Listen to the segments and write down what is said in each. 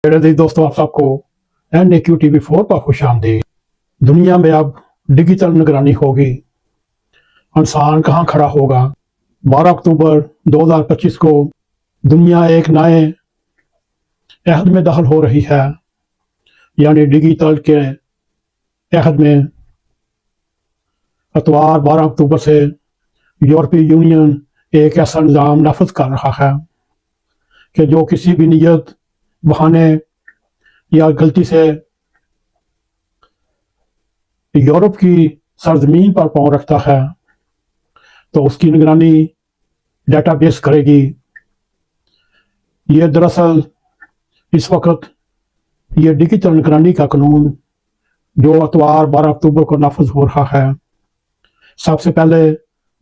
मेरे अजीज दोस्तों, आप सबको NAQ TV4 पर खुश आमदीद। दुनिया में अब डिजिटल निगरानी होगी। इंसान कहाँ खड़ा होगा? 12 अक्टूबर 2025 को दुनिया एक नए अहद में दाखिल हो रही है, यानी डिजिटल के अहद में। इतवार 12 अक्टूबर से यूरोपीय यूनियन एक ऐसा निज़ाम नाफिज कर रहा है कि जो किसी भी नियत, बहाने या गलती से यूरोप की सरजमीन पर पांव रखता है तो उसकी निगरानी डेटाबेस करेगी। ये दरअसल इस वक्त ये डिजिटल निगरानी का कानून जो इतवार 12 अक्टूबर को नाफिज हो रहा है, सबसे पहले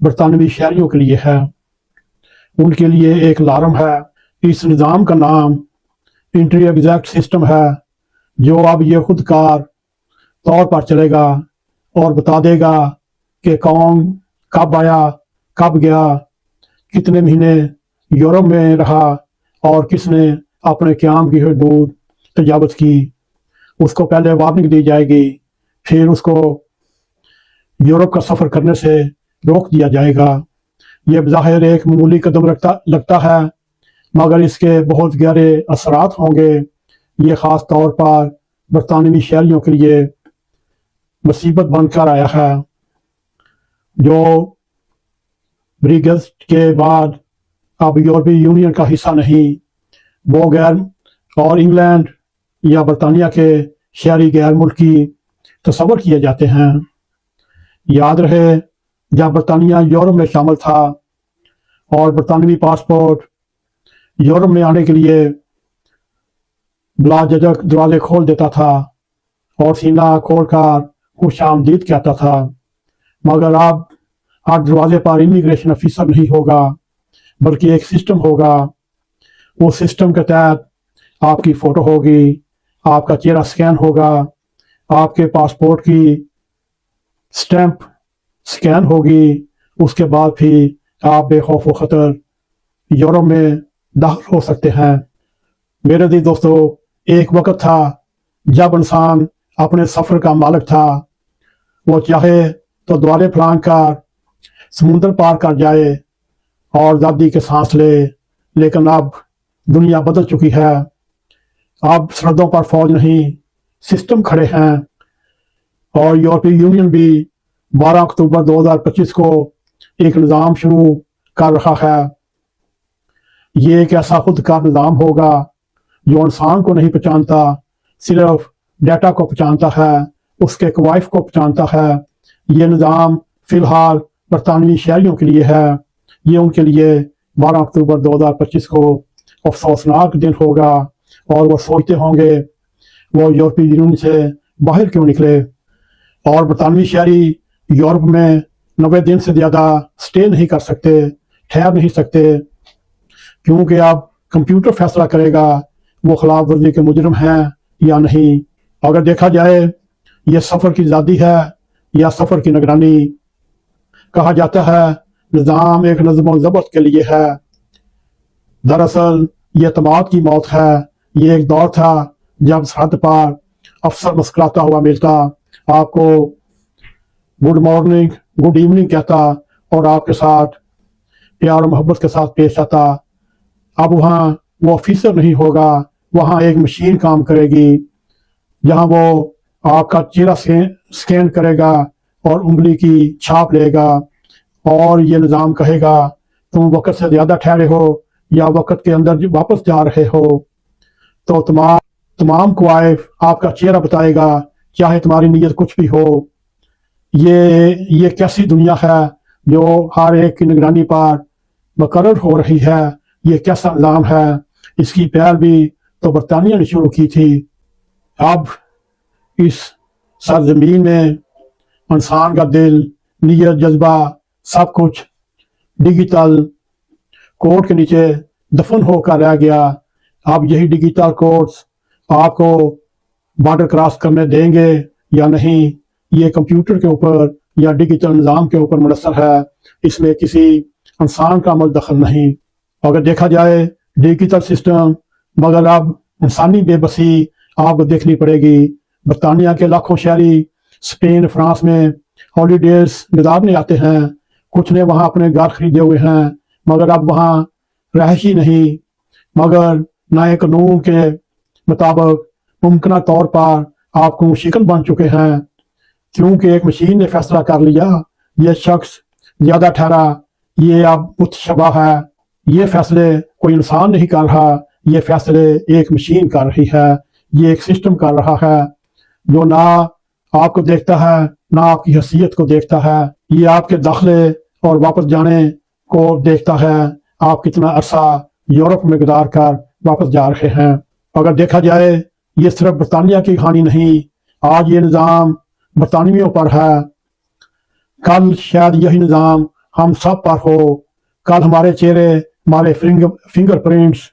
बरतानवी शहरियों के लिए है। उनके लिए एक अलार्म है। इस निज़ाम का नाम इंट्री एग्जैक्ट सिस्टम है, जो अब ये खुदकार तौर पर चलेगा और बता देगा कि कौन कब आया, कब गया, कितने महीने यूरोप में रहा और किसने अपने क़याम की हदूद तजावज़ की। उसको पहले वार्निंग दी जाएगी, फिर उसको यूरोप का सफ़र करने से रोक दिया जाएगा। ये बज़ाहिर एक मामूली कदम लगता है, मगर इसके बहुत गहरे असरात होंगे। ये ख़ास तौर पर बरतानवी शहरियों के लिए मुसीबत बनकर आया है, जो ब्रेग्जिट के बाद अब यूरोपीय यूनियन का हिस्सा नहीं। वो गैर और इंग्लैंड या बरतानिया के शहरी गैर मुल्की तस्वर किए जाते हैं। याद रहे, जब बरतानिया यूरोप में शामिल था और बरतानवी पासपोर्ट यूरोप में आने के लिए बिलाझिझक दरवाजे खोल देता था और सीना खोलकर खुश आमदीद कहता था। मगर अब हर दरवाजे पर इमिग्रेशन ऑफिसर नहीं होगा, बल्कि एक सिस्टम होगा। उस सिस्टम के तहत आपकी फ़ोटो होगी, आपका चेहरा स्कैन होगा, आपके पासपोर्ट की स्टैंप स्कैन होगी। उसके बाद फिर आप बेखौफ व ख़तर यूरोप में दाखिल हो सकते हैं। मेरे अजीज दोस्तों, एक वक्त था जब इंसान अपने सफ़र का मालिक था। वो चाहे तो दरवाजे फलांग कर समुंदर पार कर जाए और आज़ादी के सांस ले, लेकिन अब दुनिया बदल चुकी है। अब सरहदों पर फौज नहीं, सिस्टम खड़े हैं। और यूरोपीय यूनियन भी 12 अक्टूबर 2025 को एक निज़ाम शुरू कर रहा है। ये एक ऐसा खुद का निज़ाम होगा जो इंसान को नहीं पहचानता, सिर्फ डाटा को पहचानता है, उसके कवायफ को पहचानता है। ये निज़ाम फ़िलहाल बरतानवी शहरियों के लिए है। ये उनके लिए 12 अक्टूबर 2025 को अफसोसनाक दिन होगा और वो सोचते होंगे वो यूरोपीय यूनियन से बाहर क्यों निकले। और बरतानवी शहरी यूरोप में 90 दिन से ज़्यादा स्टे नहीं कर सकते, ठहर नहीं सकते, क्योंकि अब कंप्यूटर फैसला करेगा वो खिलाफ वर्जी के मुजरिम हैं या नहीं। अगर देखा जाए ये सफ़र की आज़ादी है या सफ़र की निगरानी। कहा जाता है निज़ाम एक नज़्म व ज़ब्त के लिए है। दरअसल ये तमाद की मौत है। ये एक दौर था जब सरहद पर अफसर मुस्कुराता हुआ मिलता, आपको गुड मॉर्निंग, गुड इवनिंग कहता और आपके साथ प्यार और मोहब्बत के साथ पेश आता। अब वहाँ वो ऑफिसर नहीं होगा, वहाँ एक मशीन काम करेगी, जहाँ वो आपका चेहरा स्कैन करेगा और उंगली की छाप लेगा और ये निज़ाम कहेगा तुम वक्त से ज़्यादा ठहरे हो या वक्त के अंदर वापस जा रहे हो। तो तमाम क्वाइफ आपका चेहरा बताएगा, चाहे तुम्हारी नीयत कुछ भी हो। ये कैसी दुनिया है जो हर एक की निगरानी पर मुकर्रर हो रही है। ये कैसा निज़ाम है। इसकी पैरवी तो बरतानिया ने शुरू की थी। अब इस सरजमीन में इंसान का दिल, नीयत, जज्बा सब कुछ डिजिटल कोड के नीचे दफन होकर रह गया। अब यही डिजिटल कोड्स आपको बॉर्डर क्रॉस करने देंगे या नहीं, ये कंप्यूटर के ऊपर या डिजिटल निज़ाम के ऊपर मुनहसर है। इसमें किसी इंसान का अमल दखल नहीं। अगर देखा जाए डिजिटल सिस्टम, मगर अब इंसानी बेबसी आपको देखनी पड़ेगी। बरतानिया के लाखों शहरी स्पेन फ्रांस में हॉलीडेज गुजारने आते हैं। कुछ ने वहाँ अपने घर खरीदे हुए हैं, मगर अब वहाँ रहायशी नहीं, मगर नए कानून के मुताबिक मुमकिन तौर पर आपको शिकन बन चुके हैं, क्योंकि एक मशीन ने फैसला कर लिया ये शख्स ज्यादा ठहरा, ये अब मुतशबा है। ये फैसले कोई इंसान नहीं कर रहा, ये फैसले एक मशीन कर रही है, ये एक सिस्टम कर रहा है जो ना आपको देखता है ना आपकी हैसियत को देखता है। ये आपके दाखिले और वापस जाने को देखता है, आप कितना अरसा यूरोप में गुजार कर वापस जा रहे हैं। अगर देखा जाए ये सिर्फ बरतानिया की कहानी नहीं, आज ये निज़ाम बरतानियों पर है, कल शायद यही निज़ाम हम सब पर हो। कल हमारे चेहरे, हमारे फिंगरप्रिंट्स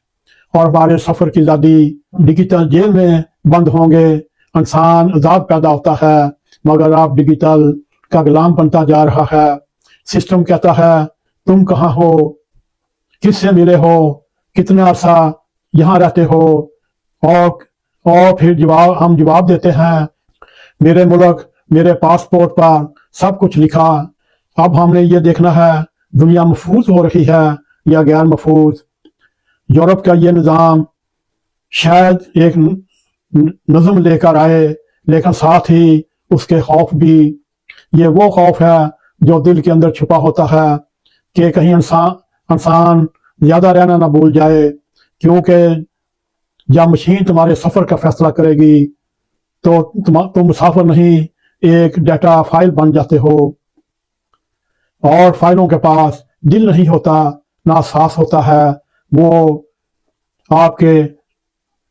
और हमारे सफ़र की आज़ादी डिजिटल जेल में बंद होंगे। इंसान आज़ाद पैदा होता है, मगर अब डिजिटल का गुलाम बनता जा रहा है। सिस्टम कहता है तुम कहाँ हो, किससे मिले हो, कितना अरसा यहाँ रहते हो, और फिर हम जवाब देते हैं मेरे मुल्क, मेरे पासपोर्ट पर सब कुछ लिखा। अब हमने ये देखना है दुनिया महफूज हो रही है या गैर महफूज। यूरोप का ये निज़ाम शायद एक नज़म लेकर आए, लेकिन साथ ही उसके खौफ भी। ये वो खौफ है जो दिल के अंदर छुपा होता है कि कहीं इंसान ज़्यादा रहना ना भूल जाए, क्योंकि जब मशीन तुम्हारे सफ़र का फैसला करेगी तो तुम मुसाफिर नहीं, एक डाटा फाइल बन जाते हो। और फाइलों के पास दिल नहीं होता, ना सांस होता है। वो आपके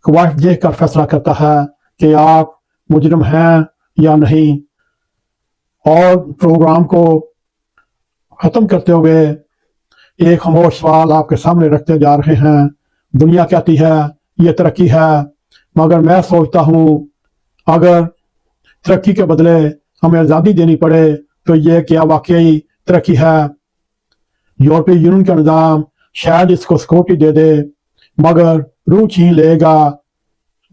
ख्वाहिश देख कर फैसला करता है कि आप मुजरिम हैं या नहीं। और प्रोग्राम को ख़त्म करते हुए एक खामोश सवाल आपके सामने रखते जा रहे हैं। दुनिया कहती है ये तरक्की है, मगर मैं सोचता हूँ अगर तरक्की के बदले हमें आज़ादी देनी पड़े तो ये क्या वाकई तरक्की है? यूरोपीय यूनियन का निज़ाम शायद इसको सिक्योरिटी दे दे, मगर रूह छीन लेगा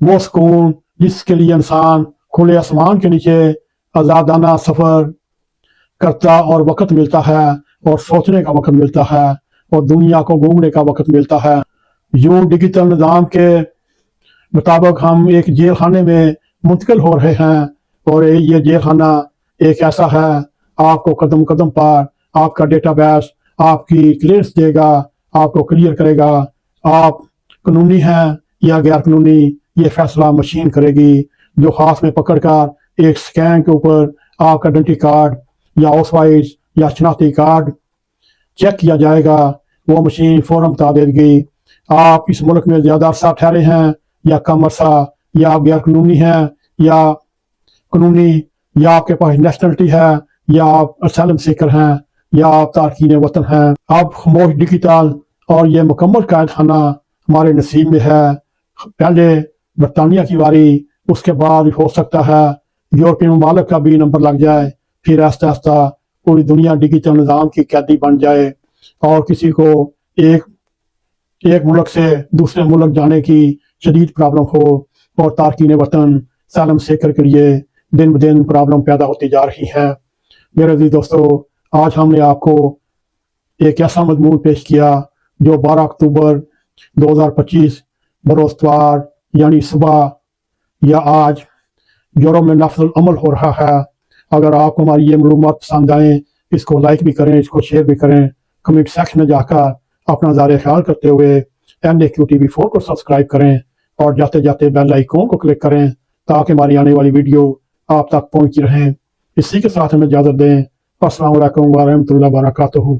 वो सुकून जिसके लिए इंसान खुले आसमान के नीचे आज़ादाना सफ़र करता और वक़्त मिलता है, और सोचने का वक़्त मिलता है, और दुनिया को घूमने का वक़्त मिलता है। यूं डिजिटल निज़ाम के मुताबिक हम एक जेल खाने में मुंतकिल हो रहे हैं, और ये जेल खाना एक ऐसा है आपको कदम कदम पर आपका डेटाबेस आपकी क्लियरेंस देगा, आपको क्लियर करेगा। आप कानूनी हैं या गैर कानूनी, ये फैसला मशीन करेगी, जो हाथ में पकड़कर एक स्कैन के ऊपर आपका आइडेंटिटी कार्ड या ऑसवाइज या शनाख्ती कार्ड चेक किया जाएगा। वो मशीन फौरन बता देगी आप इस मुल्क में ज़्यादा अरसा ठहरे हैं या कम अरसा, या आप गैर कानूनी हैं या कानूनी, या आपके पास नेशनलिटी है, या आप असलम सीकर हैं, या आप तारकीन वतन हैं। अब खामोश डिजिटल और ये मुकम्मल कैद खाना हमारे नसीब में है। पहले बरतानिया की बारी, उसके बाद हो सकता है यूरोपीय ममालिक का भी नंबर लग जाए, फिर आहिस्ता आहिस्ता पूरी दुनिया डिजिटल निज़ाम की कैदी बन जाए, और किसी को एक मुल्क से दूसरे मुल्क जाने की शदीद प्रॉब्लम हो, और तारकीन वतन सालम सेकर के लिए दिन ब दिन प्रॉब्लम पैदा होती जा रही है। मेरे अज़ीज़ दोस्तों, आज हमने आपको एक ऐसा मजमून पेश किया जो 12 अक्टूबर 2025 बरोज़तवार यानी सुबह या आज यूरोप में नफ्ज़ुल अमल हो रहा है। अगर आपको हमारी ये मालूमात पसंद आए, इसको लाइक भी करें, इसको शेयर भी करें, कमेंट सेक्शन में जाकर अपना ज़ाहिर ख्याल करते हुए NAQ TV4 को सब्सक्राइब करें, और जाते जाते बेल आइकॉन को क्लिक करें ताकि हमारी आने वाली वीडियो आप तक पहुँची रहें। इसी के साथ हमें इजाज़त दें। अस्सलामु अलैकुम व रहमतुल्लाहि व बरकातुहू।